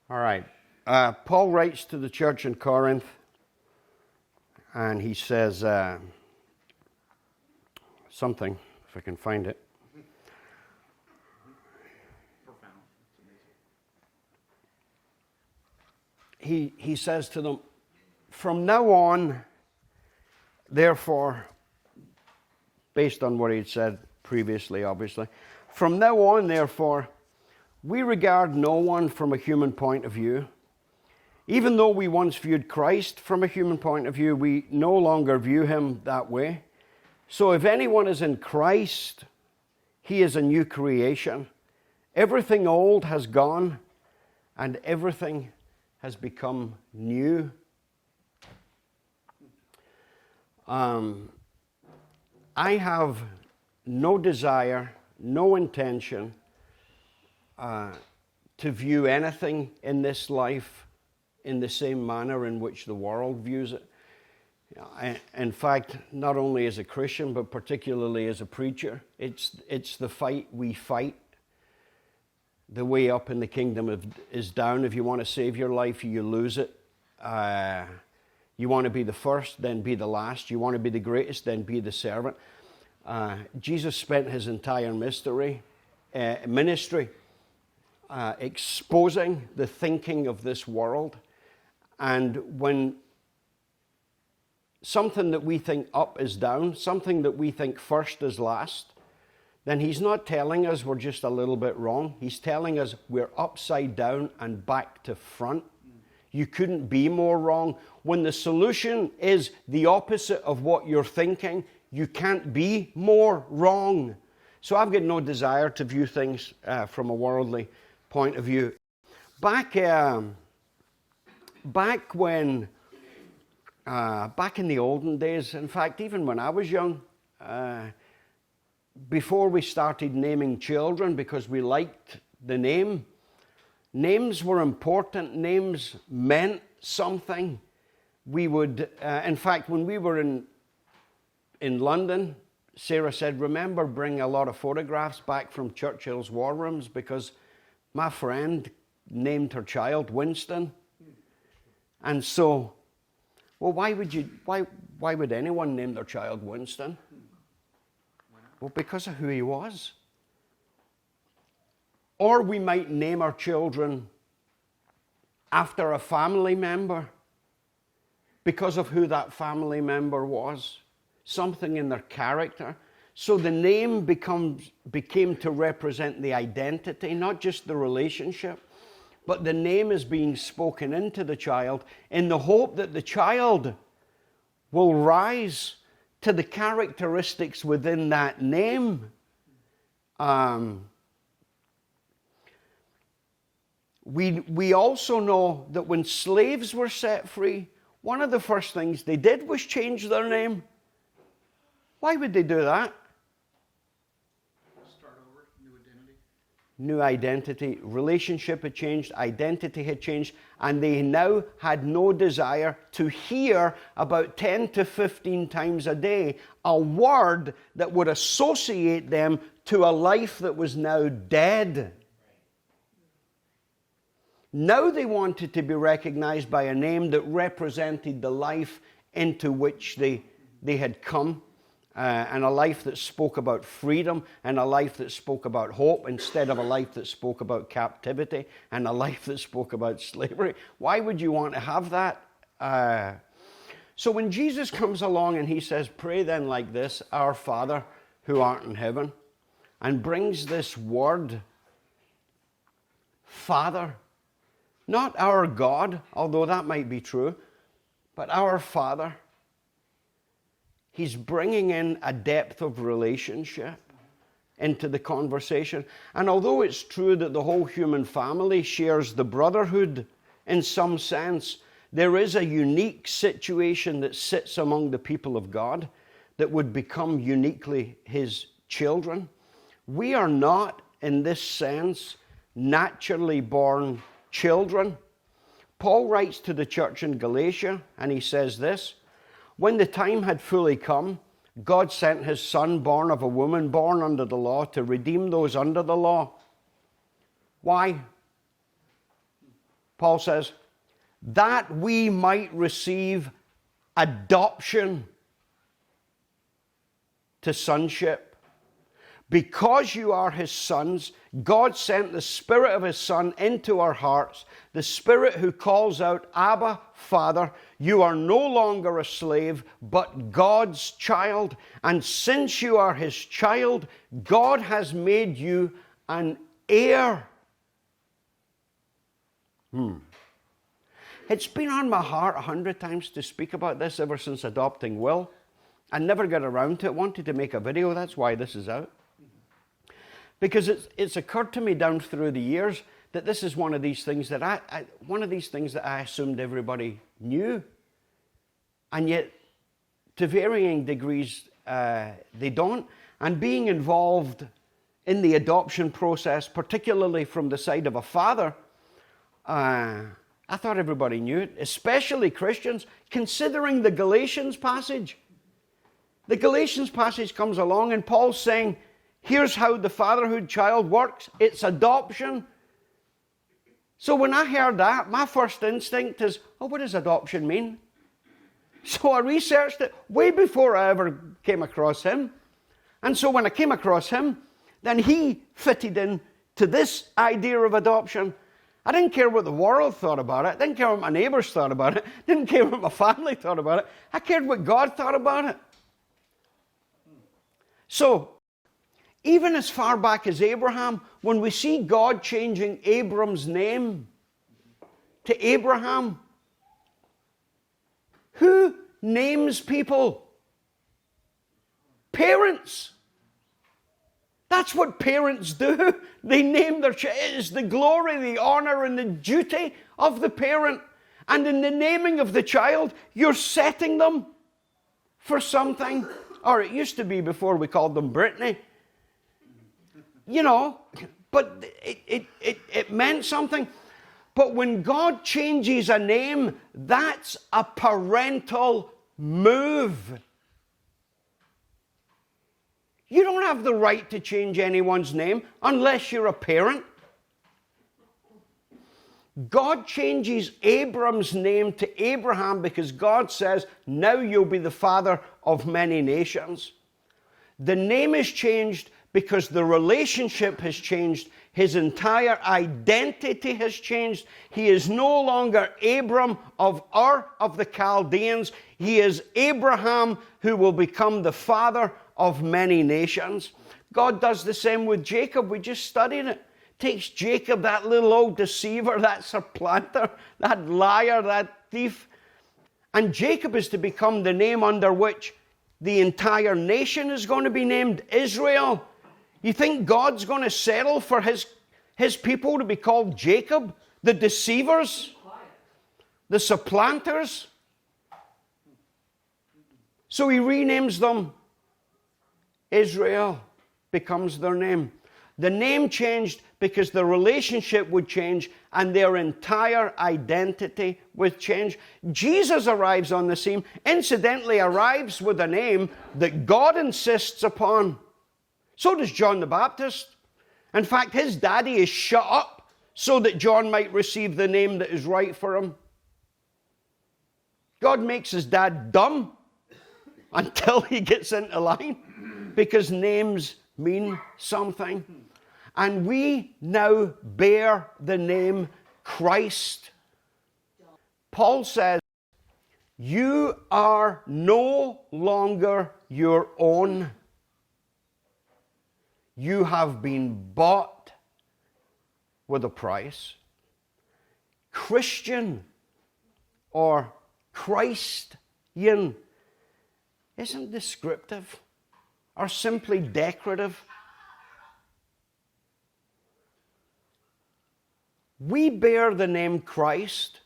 All right. Paul writes to the church in Corinth, and he says something, if I can find it. He says to them, from now on, therefore, based on what he'd said previously, obviously, from now on, therefore, we regard no one from a human point of view. Even though we once viewed Christ from a human point of view, we no longer view him that way. So if anyone is in Christ, he is a new creation. Everything old has gone, and everything has become new. I have no desire, no intention to view anything in this life in the same manner in which the world views it. In fact, not only as a Christian, but particularly as a preacher, it's the fight we fight. The way up in the kingdom is down. If you want to save your life, you lose it. You want to be the first, then be the last. You want to be the greatest, then be the servant. Jesus spent his entire ministry exposing the thinking of this world. And when something that we think up is down, something that we think first is last, then he's not telling us we're just a little bit wrong. He's telling us we're upside down and back to front. You couldn't be more wrong. When the solution is the opposite of what you're thinking, you can't be more wrong. So I've got no desire to view things from a worldly point of view. Back in the olden days, in fact, even when I was young, before we started naming children because we liked the name, names were important. Names meant something. We would, in fact, when we were in London, Sarah said, remember, bring a lot of photographs back from Churchill's war rooms because my friend named her child Winston. And so, well, why would anyone name their child Winston? Well, because of who he was. Or we might name our children after a family member because of who that family member was, something in their character. So the name became to represent the identity, not just the relationship, but the name is being spoken into the child in the hope that the child will rise to the characteristics within that name. We also know that when slaves were set free, one of the first things they did was change their name. Why would they do that? Start over, new identity. New identity. Relationship had changed, identity had changed, and they now had no desire to hear about 10 to 15 times a day a word that would associate them to a life that was now dead. Now they wanted to be recognized by a name that represented the life into which they had come, and a life that spoke about freedom, and a life that spoke about hope, instead of a life that spoke about captivity, and a life that spoke about slavery. Why would you want to have that? So when Jesus comes along and he says, pray then like this, our Father who art in heaven, and brings this word, Father, not our God, although that might be true, but our Father. He's bringing in a depth of relationship into the conversation. And although it's true that the whole human family shares the brotherhood in some sense, there is a unique situation that sits among the people of God that would become uniquely his children. We are not, in this sense, naturally born children. Paul writes to the church in Galatia, and he says this, when the time had fully come, God sent his Son, born of a woman, born under the law, to redeem those under the law. Why? Paul says, that we might receive adoption to sonship. Because you are his sons, God sent the Spirit of his Son into our hearts, the Spirit who calls out, Abba, Father. You are no longer a slave, but God's child. And since you are his child, God has made you an heir. It's been on my heart 100 times to speak about this ever since adopting Will. I never got around to it. Wanted to make a video. That's why this is out. Because it's occurred to me down through the years that this is one of these things that I assumed everybody knew, and yet to varying degrees they don't. And being involved in the adoption process, particularly from the side of a father, I thought everybody knew it, especially Christians, considering the Galatians passage. The Galatians passage comes along and Paul's saying, here's how the fatherhood child works. It's adoption. So when I heard that, my first instinct is, oh, what does adoption mean? So I researched it way before I ever came across him. And so when I came across him, then he fitted in to this idea of adoption. I didn't care what the world thought about it. Didn't care what my neighbors thought about it. Didn't care what my family thought about it. I cared what God thought about it. So, even as far back as Abraham, when we see God changing Abram's name to Abraham, who names people? Parents. That's what parents do. They name their child. It is the glory, the honor, and the duty of the parent. And in the naming of the child, you're setting them for something. Or it used to be before we called them Brittany. You know, but it meant something. But when God changes a name, that's a parental move. You don't have the right to change anyone's name unless you're a parent. God changes Abram's name to Abraham because God says, now you'll be the father of many nations. The name is changed because the relationship has changed. His entire identity has changed. He is no longer Abram of Ur of the Chaldeans. He is Abraham who will become the father of many nations. God does the same with Jacob. We just studied it. Takes Jacob, that little old deceiver, that supplanter, that liar, that thief. And Jacob is to become the name under which the entire nation is going to be named Israel. You think God's going to settle for his people to be called Jacob? The deceivers? The supplanters? So he renames them Israel, becomes their name. The name changed because the relationship would change and their entire identity would change. Jesus arrives on the scene, incidentally arrives with a name that God insists upon. So does John the Baptist. In fact, his daddy is shut up so that John might receive the name that is right for him. God makes his dad dumb until he gets into line because names mean something. And we now bear the name Christ. Paul says, you are no longer your own. You have been bought with a price. Christian or Christian isn't descriptive or simply decorative. We bear the name Christ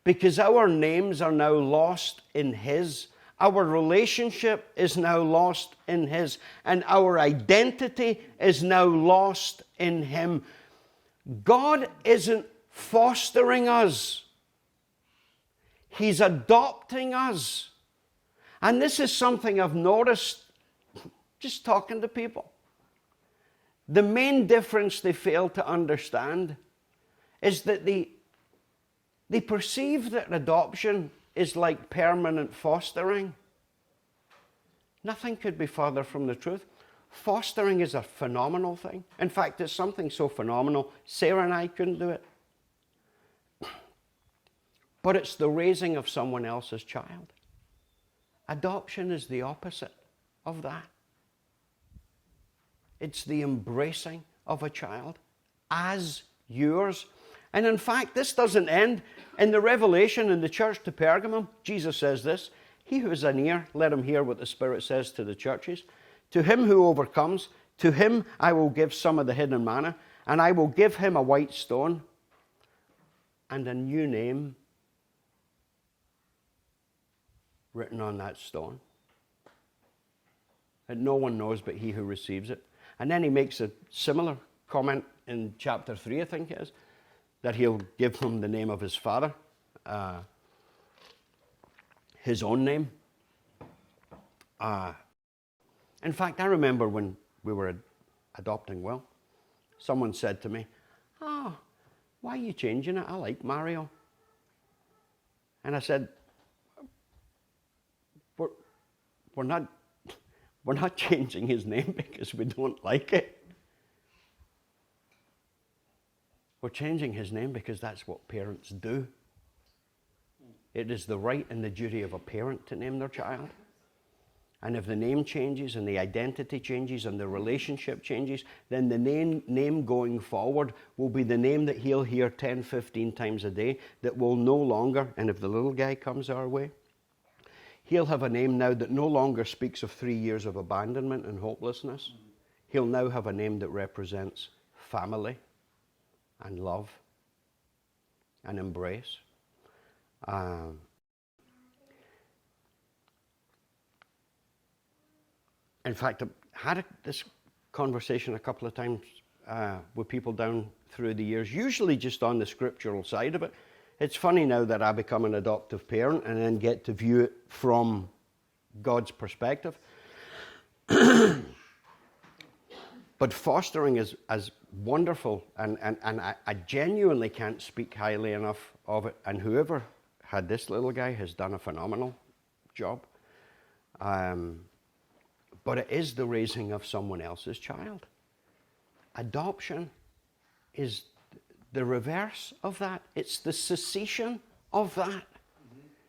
because our names are now lost in His. Our relationship is now lost in His. And our identity is now lost in Him. God isn't fostering us. He's adopting us. And this is something I've noticed just talking to people. The main difference they fail to understand is that They perceive that adoption is like permanent fostering. Nothing could be further from the truth. Fostering is a phenomenal thing. In fact, it's something so phenomenal, Sarah and I couldn't do it. But it's the raising of someone else's child. Adoption is the opposite of that. It's the embracing of a child as yours. And in fact, this doesn't end. In the Revelation in the church to Pergamum, Jesus says this, "He who has an ear, let him hear what the Spirit says to the churches. To him who overcomes, to him I will give some of the hidden manna, and I will give him a white stone and a new name written on that stone, that no one knows but he who receives it." And then he makes a similar comment in chapter 3, I think it is, that he'll give him the name of his father, his own name. In fact, I remember when we were adopting Will, someone said to me, "Oh, why are you changing it? I like Mario." And I said, we're not changing his name because we don't like it. We're changing his name because that's what parents do. It is the right and the duty of a parent to name their child. And if the name changes and the identity changes and the relationship changes, then the name going forward will be the name that he'll hear 10, 15 times a day that will no longer, and if the little guy comes our way, he'll have a name now that no longer speaks of 3 years of abandonment and hopelessness. He'll now have a name that represents family and love and embrace. In fact, I had this conversation a couple of times with people down through the years, usually just on the scriptural side of it. It's funny now that I become an adoptive parent and then get to view it from God's perspective. But fostering is as wonderful, and I genuinely can't speak highly enough of it. And whoever had this little guy has done a phenomenal job. But it is the raising of someone else's child. Adoption is the reverse of that. It's the cessation of that.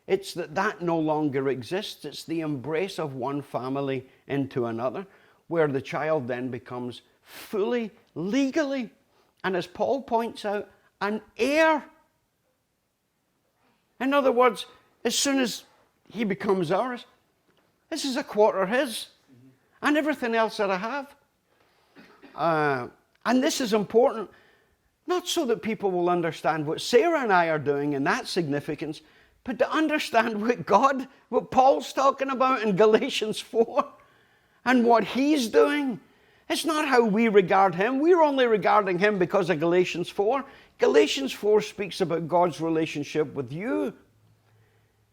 It's that no longer exists. It's the embrace of one family into another, where the child then becomes fully, legally, and as Paul points out, an heir. In other words, as soon as he becomes ours, this is a quarter his, and everything else that I have. And this is important, not so that people will understand what Sarah and I are doing and that significance, but to understand what Paul's talking about in Galatians 4 and what he's doing. It's not how we regard him. We're only regarding him because of Galatians 4. Galatians 4 speaks about God's relationship with you.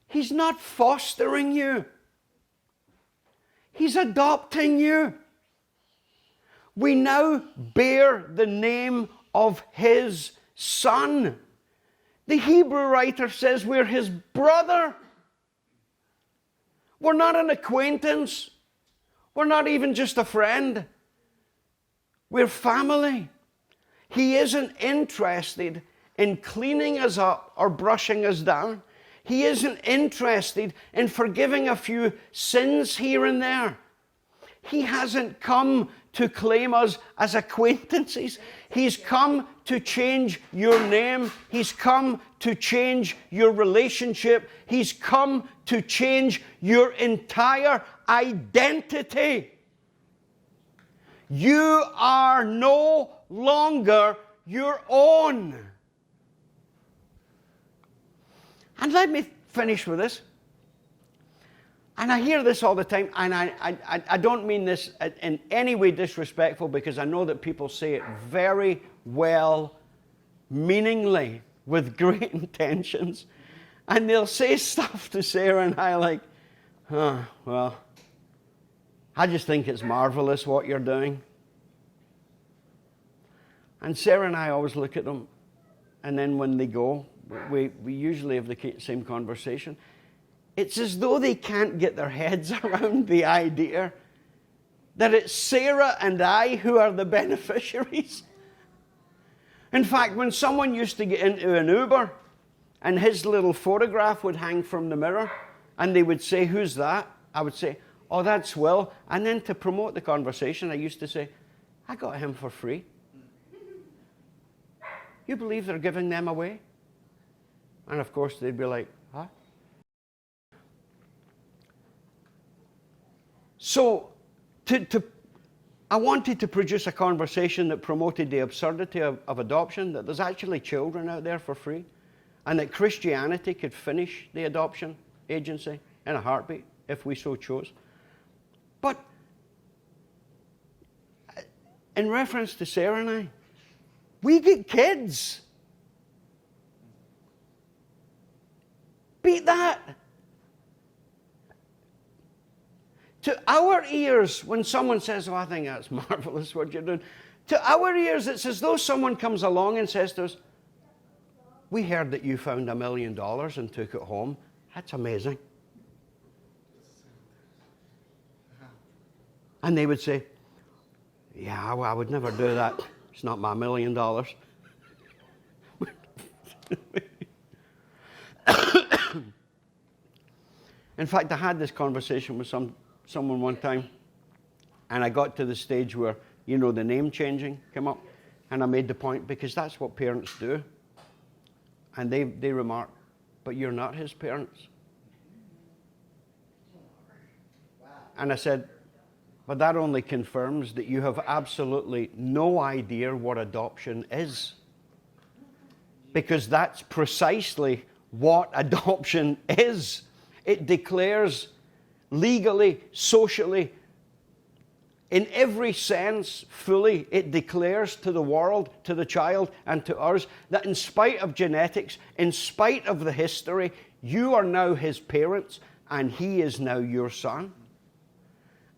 He's not fostering you. He's adopting you. We now bear the name of his son. The Hebrew writer says we're his brother. We're not an acquaintance. We're not even just a friend. We're family. He isn't interested in cleaning us up or brushing us down. He isn't interested in forgiving a few sins here and there. He hasn't come to claim us as acquaintances. He's come to change your name. He's come to change your relationship. He's come to change your entire identity. You are no longer your own. And let me finish with this. And I hear this all the time, and I don't mean this in any way disrespectful, because I know that people say it very well, meaningly, with great intentions. And they'll say stuff to Sarah and I like, well, I just think it's marvelous what you're doing. And Sarah and I always look at them, and then when they go, we usually have the same conversation. It's as though they can't get their heads around the idea that it's Sarah and I who are the beneficiaries. In fact, when someone used to get into an Uber and his little photograph would hang from the mirror and they would say, "Who's that?" I would say, "Oh, that's Will." And then to promote the conversation, I used to say, "I got him for free." You believe they're giving them away? And of course, they'd be like, "Huh?" So, I wanted to produce a conversation that promoted the absurdity of adoption, that there's actually children out there for free, and that Christianity could finish the adoption agency in a heartbeat if we so chose. But in reference to Sarah and I, we get kids. Beat that. To our ears, when someone says, "Oh, I think that's marvelous what you're doing," to our ears, it's as though someone comes along and says to us, "We heard that you found $1 million and took it home. That's amazing." And they would say, "Yeah, well, I would never do that. It's not my $1 million." In fact, I had this conversation with someone one time, and I got to the stage where, the name changing came up, and I made the point, because that's what parents do. And they remarked, "But you're not his parents." And I said, "But that only confirms that you have absolutely no idea what adoption is. Because that's precisely what adoption is. It declares legally, socially, in every sense, fully, it declares to the world, to the child, and to us, that in spite of genetics, in spite of the history, you are now his parents, and he is now your son."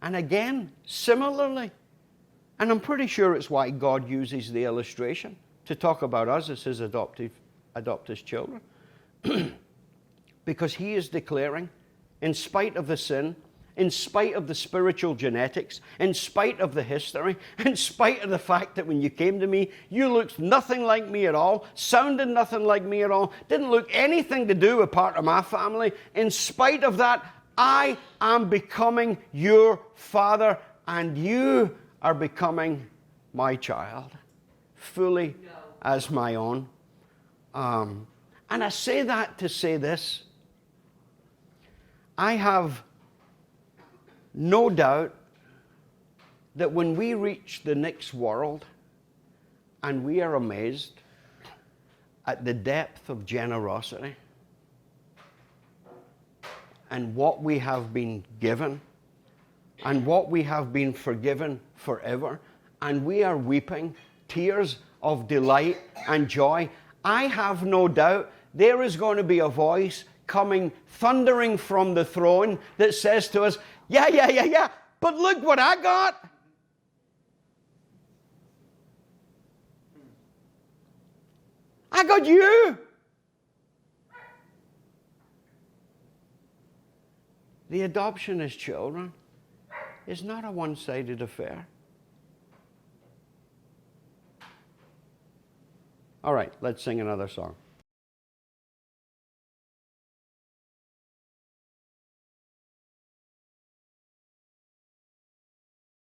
And again, similarly, and I'm pretty sure it's why God uses the illustration to talk about us as his adopted children. Because he is declaring, in spite of the sin, in spite of the spiritual genetics, in spite of the history, in spite of the fact that when you came to me, you looked nothing like me at all, sounded nothing like me at all, didn't look anything to do with part of my family, in spite of that, I am becoming your father, and you are becoming my child, fully as my own. And I say that to say this. I have no doubt that when we reach the next world and we are amazed at the depth of generosity and what we have been given and what we have been forgiven forever, and we are weeping tears of delight and joy, I have no doubt there is going to be a voice coming thundering from the throne that says to us, yeah, but look what I got. I got you. The adoption as children is not a one-sided affair. All right, let's sing another song.